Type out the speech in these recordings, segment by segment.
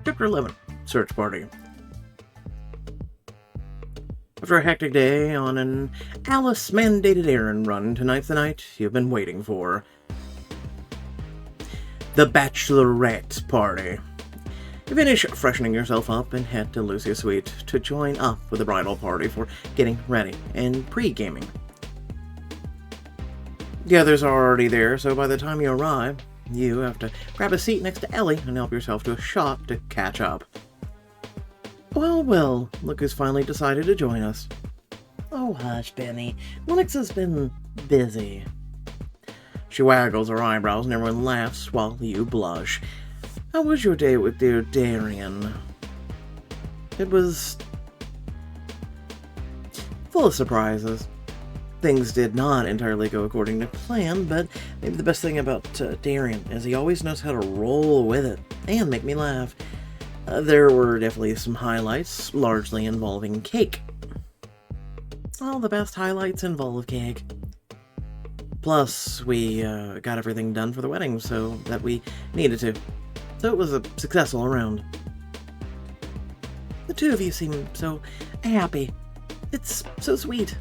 Chapter 11, Search Party. After a hectic day on an Alice-mandated errand run, tonight's the night you've been waiting for. The Bachelorette Party. You finish freshening yourself up and head to Lucia's suite to join up with the bridal party for getting ready and pre-gaming. The others are already there, so by the time you arrive, you have to grab a seat next to Ellie and help yourself to a shot to catch up. Well, well, look who's finally decided to join us. Oh, hush, Benny. Lennox has been busy. She waggles her eyebrows and everyone laughs while you blush. How was your day with dear Darian? It was full of surprises. Things did not entirely go according to plan, but maybe the best thing about Darian is he always knows how to roll with it and make me laugh. There were definitely some highlights, largely involving cake. All the best highlights involve cake. Plus, we got everything done for the wedding so that we needed to. So it was a successful round. The two of you seem so happy. It's so sweet.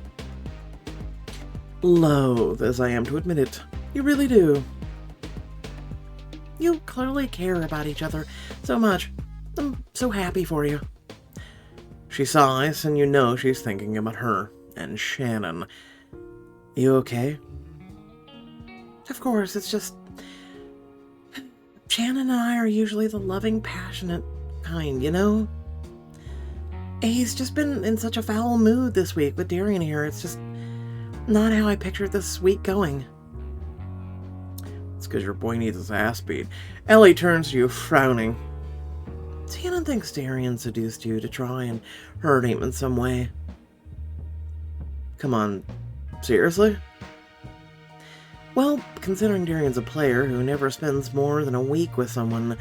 Loath as I am to admit it, you really do. You clearly care about each other so much. I'm so happy for you. She sighs, and you know she's thinking about her and Shannon. You okay? Of course, it's just Shannon and I are usually the loving, passionate kind, you know? He's just been in such a foul mood this week with Darian here. It's just not how I pictured this week going. It's because your boy needs his ass beat. Ellie turns to you, frowning. Shannon thinks Darian seduced you to try and hurt him in some way. Come on, seriously? Well, considering Darian's a player who never spends more than a week with someone,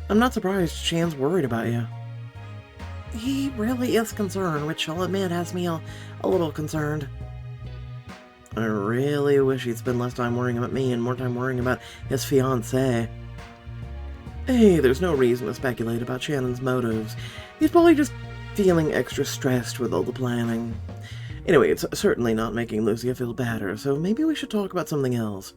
I'm not surprised Shan's worried about you. He really is concerned, which I'll admit has me a little concerned. I really wish he'd spend less time worrying about me and more time worrying about his fiancée. Hey, there's no reason to speculate about Shannon's motives. He's probably just feeling extra stressed with all the planning. Anyway, it's certainly not making Lucia feel better, so maybe we should talk about something else.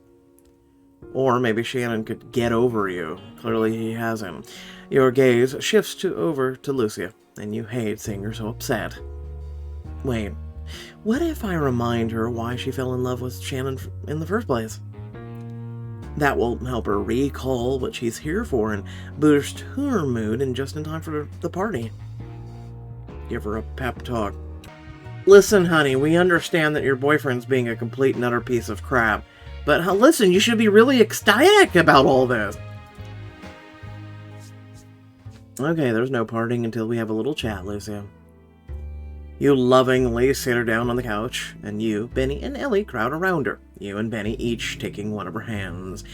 Or maybe Shannon could get over you. Clearly he hasn't. Your gaze shifts over to Lucia, and you hate seeing her so upset. Wait, what if I remind her why she fell in love with Shannon in the first place? That will help her recall what she's here for and boost her mood and just in time for the party. Give her a pep talk. Listen, honey, we understand that your boyfriend's being a complete and utter piece of crap. But listen, you should be really ecstatic about all this. Okay, there's no partying until we have a little chat, Lucia. You lovingly sit her down on the couch, and you, Benny, and Ellie crowd around her, you and Benny each taking one of her hands.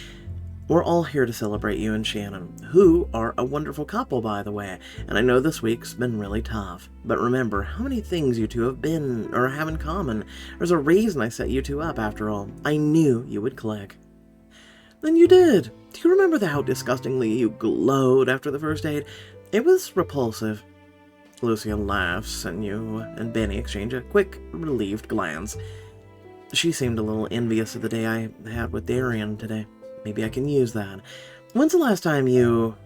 We're all here to celebrate you and Shannon, who are a wonderful couple, by the way, and I know this week's been really tough. But remember how many things you two have been, or have in common. There's a reason I set you two up, after all. I knew you would click. Then you did. Do you remember how disgustingly you glowed after the first date? It was repulsive. Lucia laughs, and you and Benny exchange a quick, relieved glance. She seemed a little envious of the day I had with Darian today. Maybe I can use that. When's the last time you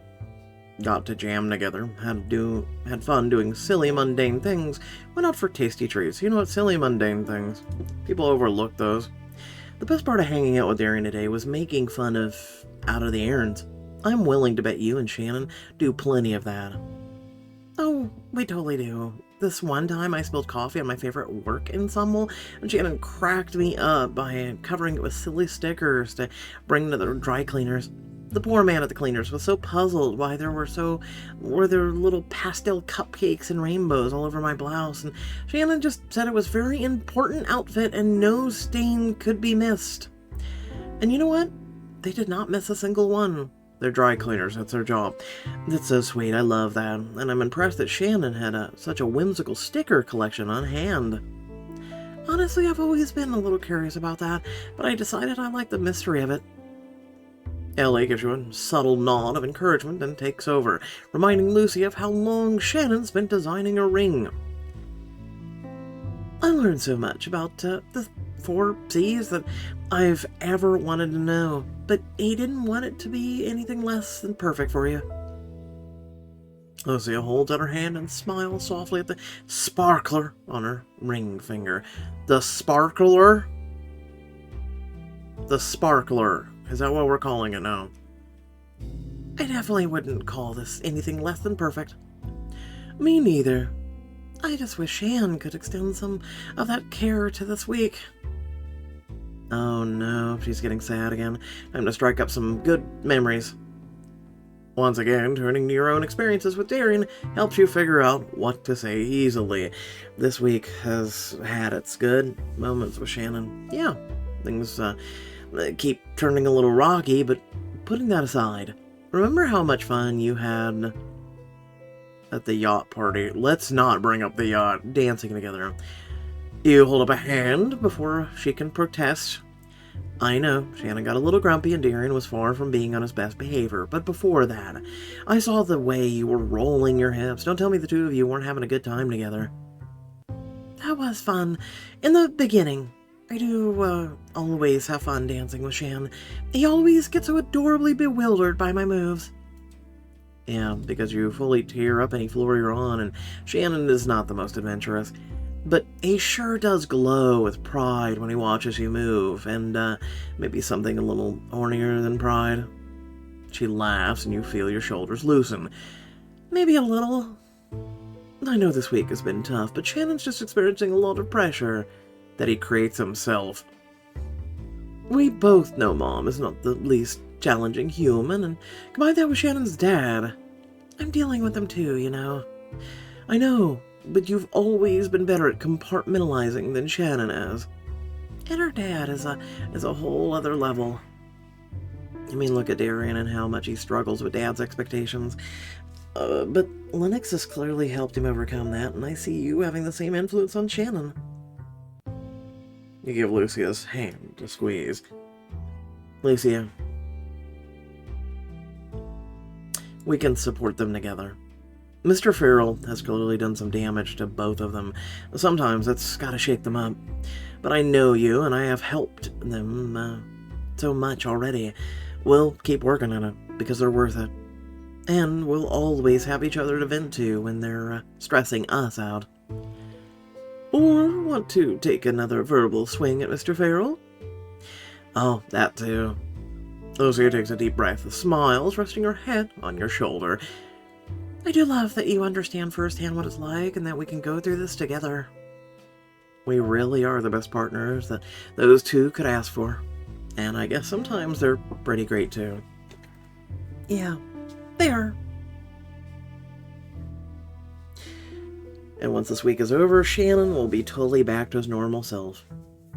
got to jam together, had fun doing silly, mundane things, went out for tasty treats? You know what? Silly, mundane things. People overlook those. The best part of hanging out with Darian today was making fun of out of the errands. I'm willing to bet you and Shannon do plenty of that. Oh, we totally do. This one time I spilled coffee on my favorite work ensemble, and Shannon cracked me up by covering it with silly stickers to bring to the dry cleaners. The poor man at the cleaners was so puzzled why there were little pastel cupcakes and rainbows all over my blouse, and Shannon just said it was a very important outfit and no stain could be missed. And you know what? They did not miss a single one. They're dry cleaners, that's their job. That's so sweet, I love that. And I'm impressed that Shannon had such a whimsical sticker collection on hand. Honestly, I've always been a little curious about that, but I decided I liked the mystery of it. Ellie gives you a subtle nod of encouragement and takes over, reminding Lucy of how long Shannon spent designing a ring. I learned so much about the 4Cs that I've ever wanted to know, but he didn't want it to be anything less than perfect for you. Lucia holds out her hand and smiles softly at the sparkler on her ring finger. The sparkler? The sparkler. Is that what we're calling it now? I definitely wouldn't call this anything less than perfect. Me neither. I just wish Shan could extend some of that care to this week. Oh no, she's getting sad again. Time to strike up some good memories. Once again, turning to your own experiences with Darien helps you figure out what to say easily. This week has had its good moments with Shannon. Yeah, things keep turning a little rocky, but putting that aside, remember how much fun you had at the yacht party? Let's not bring up the yacht dancing together. You hold up a hand before she can protest. I know, Shannon got a little grumpy and Darien was far from being on his best behavior, but before that, I saw the way you were rolling your hips. Don't tell me the two of you weren't having a good time together. That was fun. In the beginning, I do always have fun dancing with Shan. He always gets so adorably bewildered by my moves. Yeah, because you fully tear up any floor you're on, and Shannon is not the most adventurous. But he sure does glow with pride when he watches you move, and maybe something a little hornier than pride. She laughs and you feel your shoulders loosen. Maybe a little. I know this week has been tough, but Shannon's just experiencing a lot of pressure that he creates himself. We both know Mom is not the least challenging human, and combine that with Shannon's dad. I'm dealing with them too, you know. I know. But you've always been better at compartmentalizing than Shannon is. And her dad is a whole other level. I mean, look at Darien and how much he struggles with Dad's expectations. But Lennox has clearly helped him overcome that, and I see you having the same influence on Shannon. You give Lucia's hand a squeeze. Lucia, we can support them together. Mr. Farrell has clearly done some damage to both of them. Sometimes it's gotta shake them up. But I know you, and I have helped them so much already. We'll keep working on it, because they're worth it. And we'll always have each other to vent to when they're stressing us out. Or want to take another verbal swing at Mr. Farrell? Oh, that too. Lucia takes a deep breath, smiles, resting her head on your shoulder. I do love that you understand firsthand what it's like and that we can go through this together. We really are the best partners that those two could ask for. And I guess sometimes they're pretty great too. Yeah, they are. And once this week is over, Shannon will be totally back to his normal self.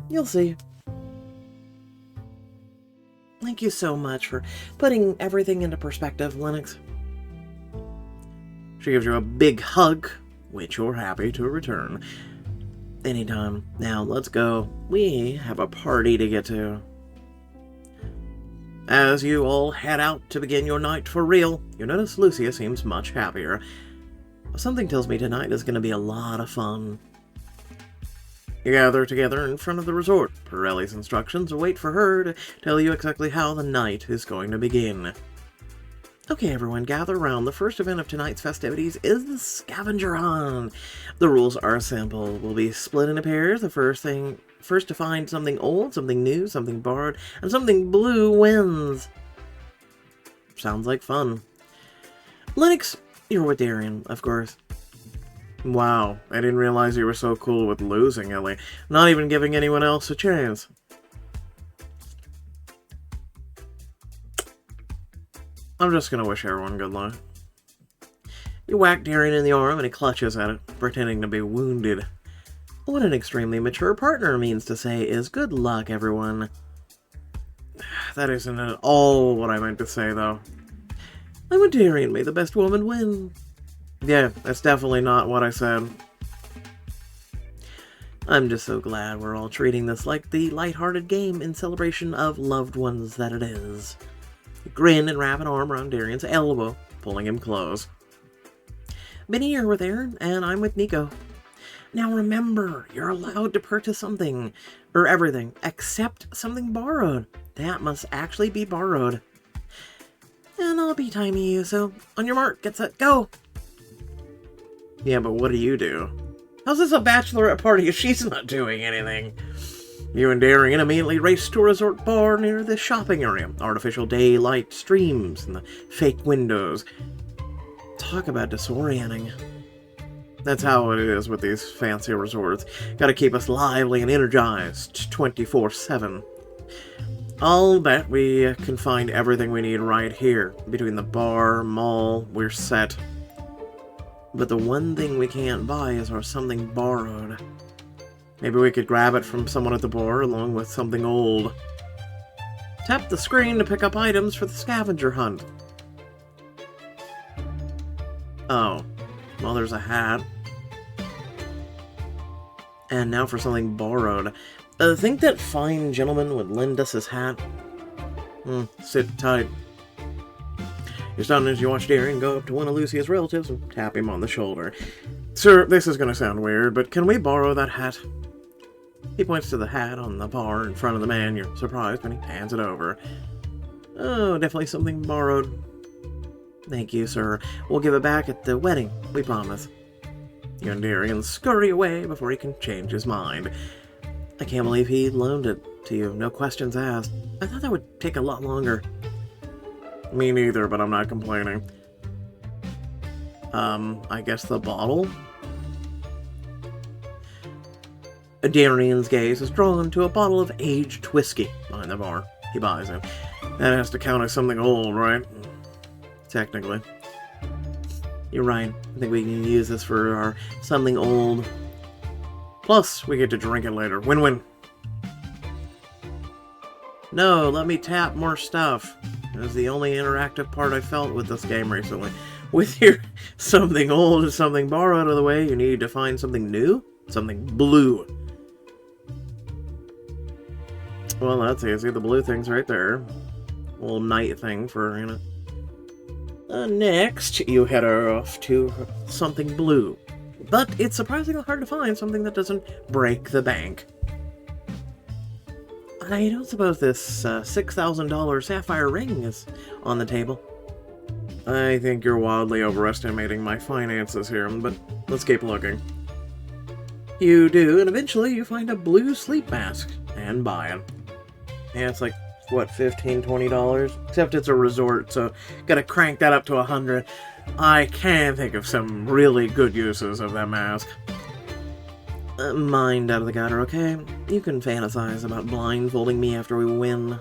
You'll see. Thank you so much for putting everything into perspective, Lennox. She gives you a big hug, which you're happy to return. Anytime. Now, let's go. We have a party to get to. As you all head out to begin your night for real, you notice Lucia seems much happier. Something tells me tonight is going to be a lot of fun. You gather together in front of the resort, per Ellie's instructions, and wait for her to tell you exactly how the night is going to begin. Okay, everyone, gather around. The first event of tonight's festivities is the scavenger hunt. The rules are simple. We'll be split into pairs. The first to find something old, something new, something borrowed, and something blue wins. Sounds like fun. Lennox, you're with Darien, of course. Wow, I didn't realize you were so cool with losing, Ellie. Not even giving anyone else a chance. I'm just gonna wish everyone good luck. You whack Darien in the arm and he clutches at it, pretending to be wounded. What an extremely mature partner means to say is good luck, everyone. That isn't at all what I meant to say, though. I'm with Darien, may the best woman win. Yeah, that's definitely not what I said. I'm just so glad we're all treating this like the lighthearted game in celebration of loved ones that it is. You grin and wrap an arm around Darian's elbow, pulling him close. Benny, you're with Aaron, and I'm with Nico. Now remember, you're allowed to purchase something, or everything, except something borrowed. That must actually be borrowed. And I'll be timing you, so on your mark, get set, go! Yeah, but what do you do? How's this a bachelorette party if she's not doing anything? You and Darian immediately race to a resort bar near the shopping area. Artificial daylight streams and the fake windows. Talk about disorienting. That's how it is with these fancy resorts. Gotta keep us lively and energized 24/7. I'll bet we can find everything we need right here. Between the bar, mall, we're set. But the one thing we can't buy is our something borrowed. Maybe we could grab it from someone at the bar along with something old. Tap the screen to pick up items for the scavenger hunt. Oh. Well, there's a hat. And now for something borrowed. Think that fine gentleman would lend us his hat? Sit tight. You're stunned as you watch Darian go up to one of Lucia's relatives and tap him on the shoulder. Sir, this is going to sound weird, but can we borrow that hat? He points to the hat on the bar in front of the man. You're surprised when he hands it over. Oh, definitely something borrowed. Thank you, sir. We'll give it back at the wedding, we promise. You and Darian scurry away before he can change his mind. I can't believe he loaned it to you, no questions asked. I thought that would take a lot longer. Me neither, but I'm not complaining. I guess the bottle? Darian's gaze is drawn to a bottle of aged whiskey behind the bar. He buys it. That has to count as something old, right? Technically. You're right. I think we can use this for our something old. Plus, we get to drink it later. Win-win. No, let me tap more stuff. It was the only interactive part I felt with this game recently. With your something old and something borrowed out of the way, you need to find something new? Something blue. Well, that's easy. The blue thing's right there. Little night thing for, you know. Next, you head off to something blue. But it's surprisingly hard to find something that doesn't break the bank. I don't suppose this $6,000 sapphire ring is on the table. I think you're wildly overestimating my finances here, but let's keep looking. You do, and eventually you find a blue sleep mask and buy it. Yeah, it's like, what, $15, $20? Except it's a resort, so gotta crank that up to $100. I can think of some really good uses of that mask. Mind out of the gutter, okay? You can fantasize about blindfolding me after we win.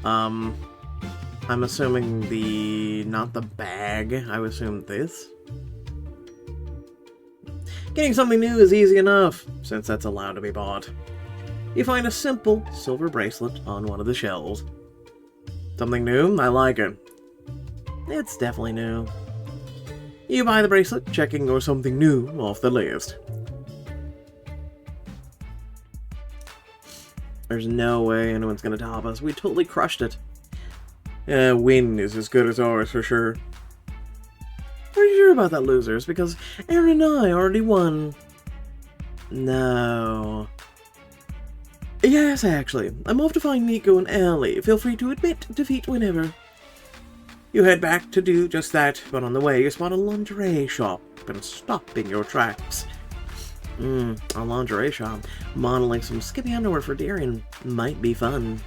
I'm assuming not the bag, I would assume this. Getting something new is easy enough, since that's allowed to be bought. You find a simple silver bracelet on one of the shelves. Something new? I like it. It's definitely new. You buy the bracelet, checking or something new off the list. There's no way anyone's gonna top us. We totally crushed it. Win is as good as ours for sure. Are you sure about that, losers? Because Aaron and I already won. No. Yes, actually. I'm off to find Nico and Ellie. Feel free to admit defeat whenever. You head back to do just that, but on the way you spot a lingerie shop and stop in your tracks. A lingerie shop. Modeling some skimpy underwear for Darian might be fun.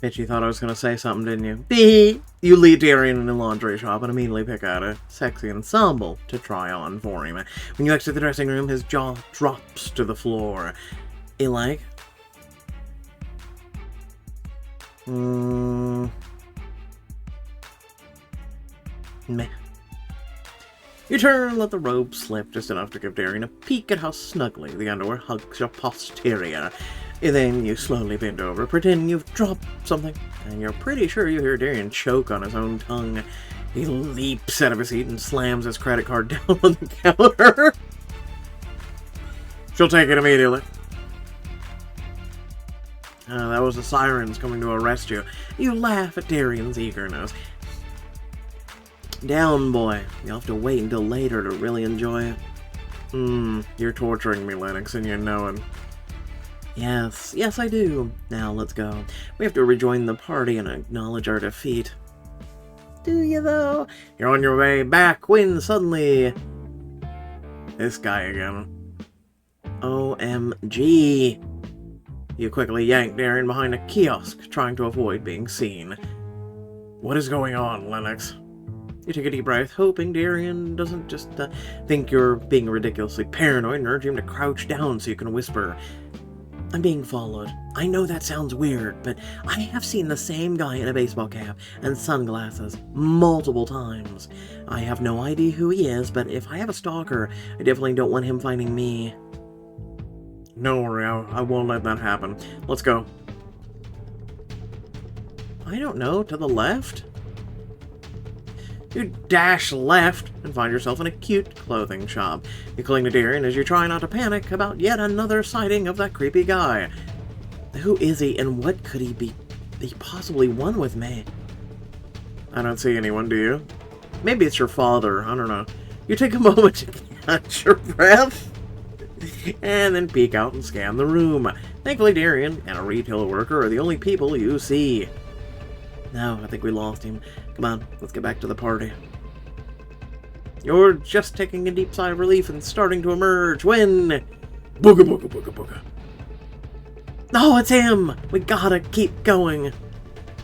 Bet you thought I was going to say something, didn't you? Bee! You lead Darian in a lingerie shop and immediately pick out a sexy ensemble to try on for him. When you exit the dressing room, his jaw drops to the floor. You like? Meh. You turn and let the robe slip just enough to give Darian a peek at how snugly the underwear hugs your posterior. And then you slowly bend over, pretend you've dropped something, and you're pretty sure you hear Darian choke on his own tongue. He leaps out of his seat and slams his credit card down on the counter. She'll take it immediately. That was the sirens coming to arrest you. You laugh at Darian's eagerness. Down, boy. You'll have to wait until later to really enjoy it. You're torturing me, Lennox, and you know it. Yes, I do. Now, let's go. We have to rejoin the party and acknowledge our defeat. Do you, though? You're on your way back when suddenly... This guy again. OMG. You quickly yank Darian behind a kiosk, trying to avoid being seen. What is going on, Lennox? You take a deep breath, hoping Darian doesn't just think you're being ridiculously paranoid and urge him to crouch down so you can whisper. I'm being followed. I know that sounds weird, but I have seen the same guy in a baseball cap and sunglasses multiple times. I have no idea who he is, but if I have a stalker, I definitely don't want him finding me. Don't worry, I won't let that happen. Let's go. I don't know, to the left? You dash left and find yourself in a cute clothing shop. You cling to Darian as you try not to panic about yet another sighting of that creepy guy. Who is he and what could he be? He possibly won with me. I don't see anyone, do you? Maybe it's your father, I don't know. You take a moment to catch your breath and then peek out and scan the room. Thankfully, Darian and a retail worker are the only people you see. No, I think we lost him. Come on, let's get back to the party. You're just taking a deep sigh of relief and starting to emerge when... Booga booga booga booga. Oh, it's him! We gotta keep going.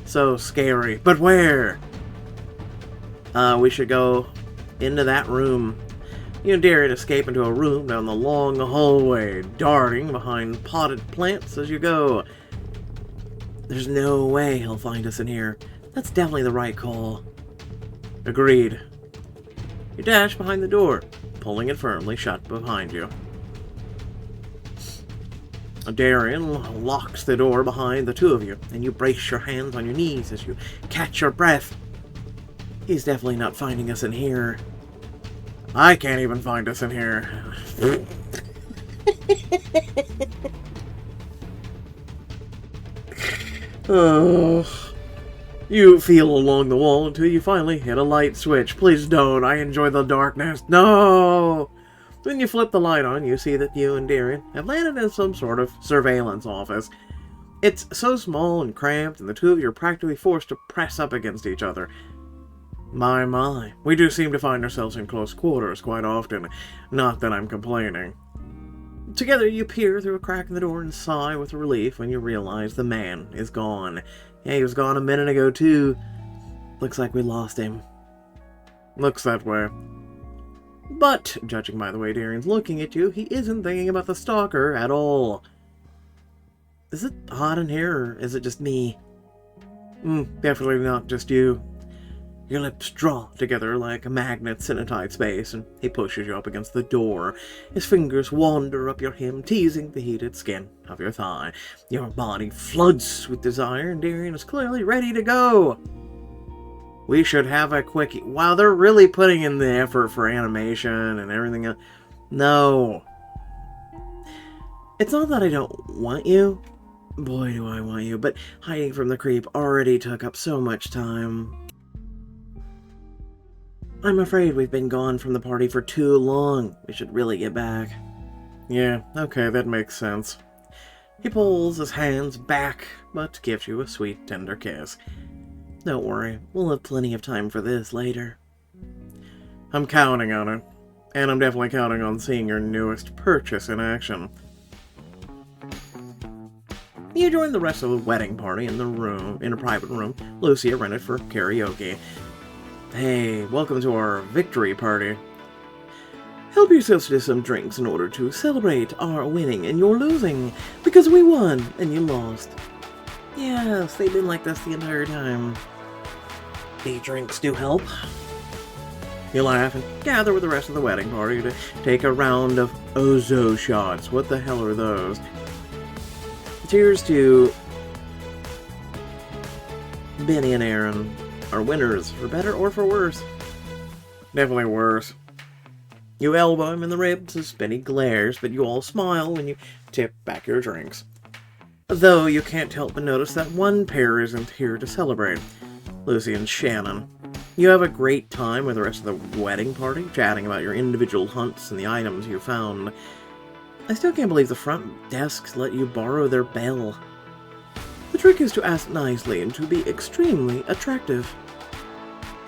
So scary. But where? We should go into that room. You and Darian escape into a room down the long hallway, darting behind potted plants as you go. There's no way he'll find us in here. That's definitely the right call. Agreed. You dash behind the door, pulling it firmly shut behind you. Darian locks the door behind the two of you, and you brace your hands on your knees as you catch your breath. He's definitely not finding us in here. I can't even find us in here. You feel along the wall until you finally hit a light switch. Please don't. I enjoy the darkness. No! When you flip the light on, you see that you and Darian have landed in some sort of surveillance office. It's so small and cramped, and the two of you are practically forced to press up against each other. My. We do seem to find ourselves in close quarters quite often. Not that I'm complaining. Together, you peer through a crack in the door and sigh with relief when you realize the man is gone. Yeah, he was gone a minute ago, too. Looks like we lost him. Looks that way. But, judging by the way Darian's looking at you, he isn't thinking about the stalker at all. Is it hot in here, or is it just me? Definitely not just you. Your lips draw together like magnets in a tight space, and he pushes you up against the door. His fingers wander up your hem, teasing the heated skin of your thigh. Your body floods with desire, and Darian is clearly ready to go. We should have a quickie. Wow, they're really putting in the effort for animation and everything else. No. It's not that I don't want you. Boy, do I want you. But hiding from the creep already took up so much time. I'm afraid we've been gone from the party for too long. We should really get back. Yeah, okay, that makes sense. He pulls his hands back, but gives you a sweet, tender kiss. Don't worry, we'll have plenty of time for this later. I'm counting on it. And I'm definitely counting on seeing your newest purchase in action. You join the rest of the wedding party in a private room Lucia rented for karaoke. Hey, welcome to our victory party. Help yourselves to some drinks in order to celebrate our winning and your losing, because we won and you lost. Yes, they've been like this the entire time. The drinks do help. You laugh and gather with the rest of the wedding party to take a round of Ozo shots. What the hell are those? Cheers to Benny and Aaron, our winners, for better or for worse. Definitely worse. You elbow him in the ribs as Benny glares, but you all smile when you tip back your drinks. Though you can't help but notice that one pair isn't here to celebrate. Lucy and Shannon. You have a great time with the rest of the wedding party, chatting about your individual hunts and the items you found. I still can't believe the front desks let you borrow their bell. The trick is to ask nicely and to be extremely attractive.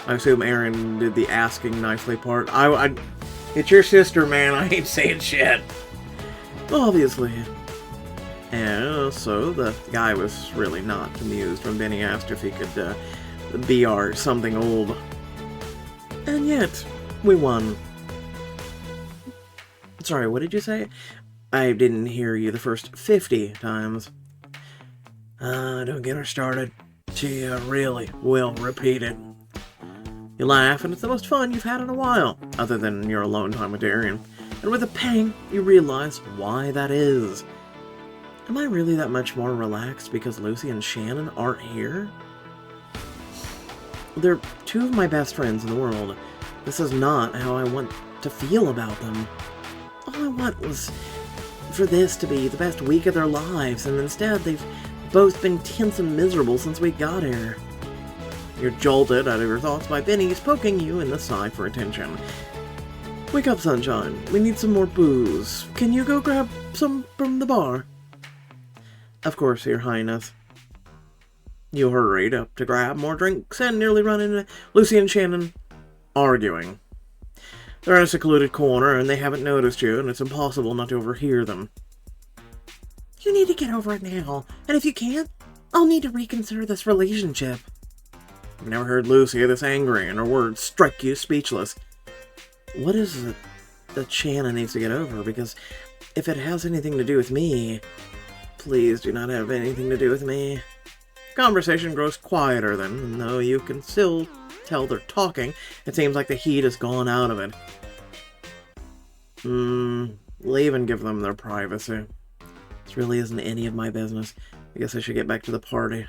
I assume Aaron did the asking nicely part. It's your sister, man. I ain't saying shit. Obviously. And so the guy was really not amused when Benny asked if he could be our something old. And yet, we won. Sorry, what did you say? I didn't hear you the first 50 times. Don't get her started. She really will repeat it. You laugh, and it's the most fun you've had in a while, other than your alone time with Darian. And with a pang, you realize why that is. Am I really that much more relaxed because Lucy and Shannon aren't here? They're two of my best friends in the world. This is not how I want to feel about them. All I want was for this to be the best week of their lives, and instead they've both been tense and miserable since we got here. You're jolted out of your thoughts by Benny's poking you in the side for attention. Wake up, sunshine. We need some more booze. Can you go grab some from the bar? Of course, Your Highness. You hurried up to grab more drinks and nearly run into Lucy and Shannon arguing. They're in a secluded corner and they haven't noticed you, and it's impossible not to overhear them. You need to get over it now, and if you can't, I'll need to reconsider this relationship. I've never heard Lucy this angry, and her words strike you speechless. What is it that Shannon needs to get over? Because if it has anything to do with me, please do not have anything to do with me. Conversation grows quieter then, and though you can still tell they're talking, it seems like the heat has gone out of it. Leave and give them their privacy. This really isn't any of my business. I guess I should get back to the party.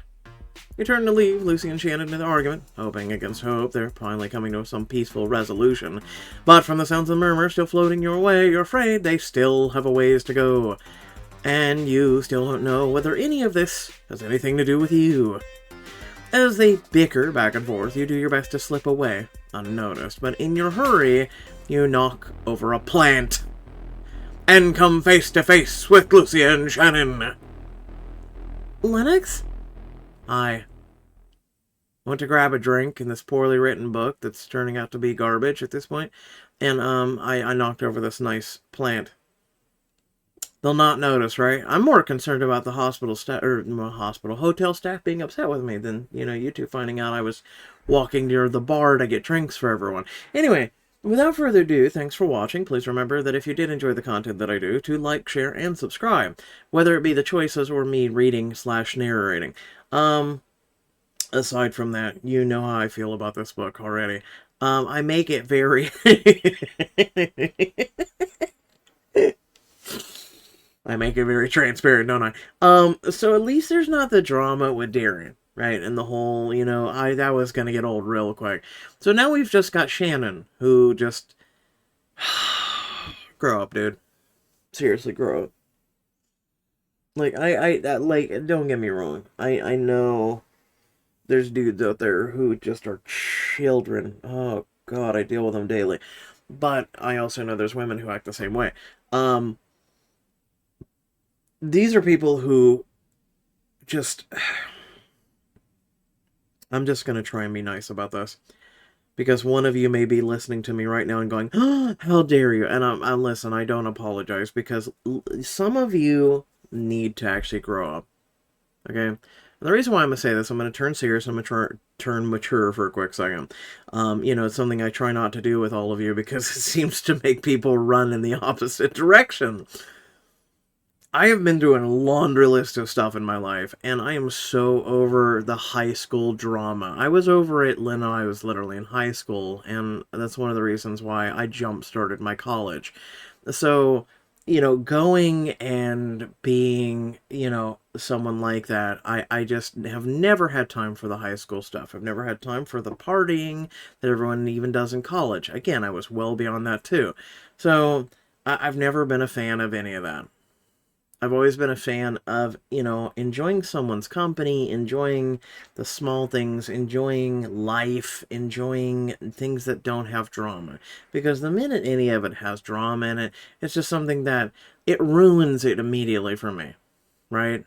You turn to leave Lucy and Shannon in the argument, hoping against hope they're finally coming to some peaceful resolution. But from the sounds of the murmur still floating your way, you're afraid they still have a ways to go. And you still don't know whether any of this has anything to do with you. As they bicker back and forth, you do your best to slip away, unnoticed, but in your hurry, you knock over a plant and come face to face with Lucy and Shannon. Lennox? I went to grab a drink in this poorly written book that's turning out to be garbage at this point, and I knocked over this nice plant. They'll not notice, right? I'm more concerned about the hotel staff being upset with me than, you two finding out I was walking near the bar to get drinks for everyone. Anyway, without further ado, thanks for watching. Please remember that if you did enjoy the content that I do, to like, share, and subscribe, whether it be the choices or me reading/narrating. Aside from that, you know how I feel about this book already. I make it very... I make it very transparent, don't I? So at least there's not the drama with Darian, right? And the whole, that was gonna get old real quick. So now we've just got Shannon, who just... grow up, dude. Seriously, grow up. Like, don't get me wrong. I know there's dudes out there who just are children. Oh, God, I deal with them daily. But I also know there's women who act the same way. These are people who just... I'm just going to try and be nice about this. Because one of you may be listening to me right now and going, oh, how dare you? And listen, I don't apologize. Because some of you need to actually grow up. Okay? And the reason why I'm going to say this, I'm going to turn serious, I'm going to turn mature for a quick second. It's something I try not to do with all of you because it seems to make people run in the opposite direction. I have been doing a laundry list of stuff in my life, and I am so over the high school drama. I was over it when I was literally in high school, and that's one of the reasons why I jump-started my college. So, going and being, someone like that, I just have never had time for the high school stuff. I've never had time for the partying that everyone even does in college. Again, I was well beyond that too. So I've never been a fan of any of that. I've always been a fan of, enjoying someone's company, enjoying the small things, enjoying life, enjoying things that don't have drama. Because the minute any of it has drama in it, it's just something that it ruins it immediately for me, right?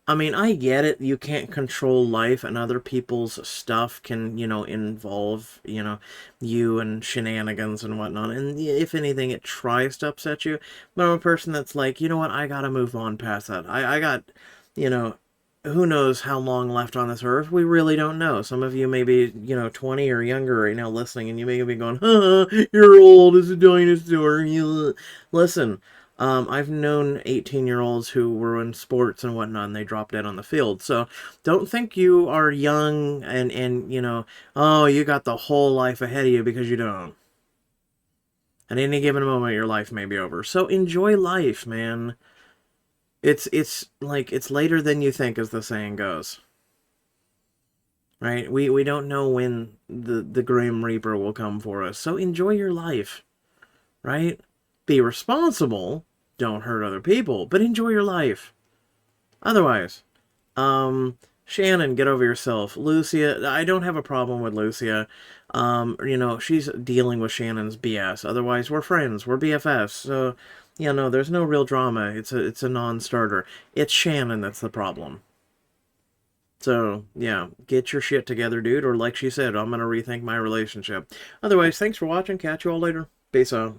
I mean, I get it. You can't control life, and other people's stuff can, involve, you and shenanigans and whatnot. And if anything, it tries to upset you. But I'm a person that's like, you know what? I gotta move on past that. I got, you know, who knows how long left on this earth? We really don't know. Some of you may be, 20 or younger right now listening, and you may be going, you're old as a dinosaur. Listen, I've known 18-year-olds who were in sports and whatnot, and they dropped dead on the field. So don't think you are young and oh, you got the whole life ahead of you, because you don't. At any given moment, your life may be over. So enjoy life, man. It's like it's later than you think, as the saying goes. Right? We don't know when the Grim Reaper will come for us. So enjoy your life, right? Be responsible. Don't hurt other people, but enjoy your life. Otherwise, Shannon, get over yourself. Lucia, I don't have a problem with Lucia. She's dealing with Shannon's BS. Otherwise, we're friends. We're BFFs. So, no, there's no real drama. It's a non-starter. It's Shannon that's the problem. So, yeah, get your shit together, dude. Or like she said, I'm gonna rethink my relationship. Otherwise, thanks for watching. Catch you all later. Peace out.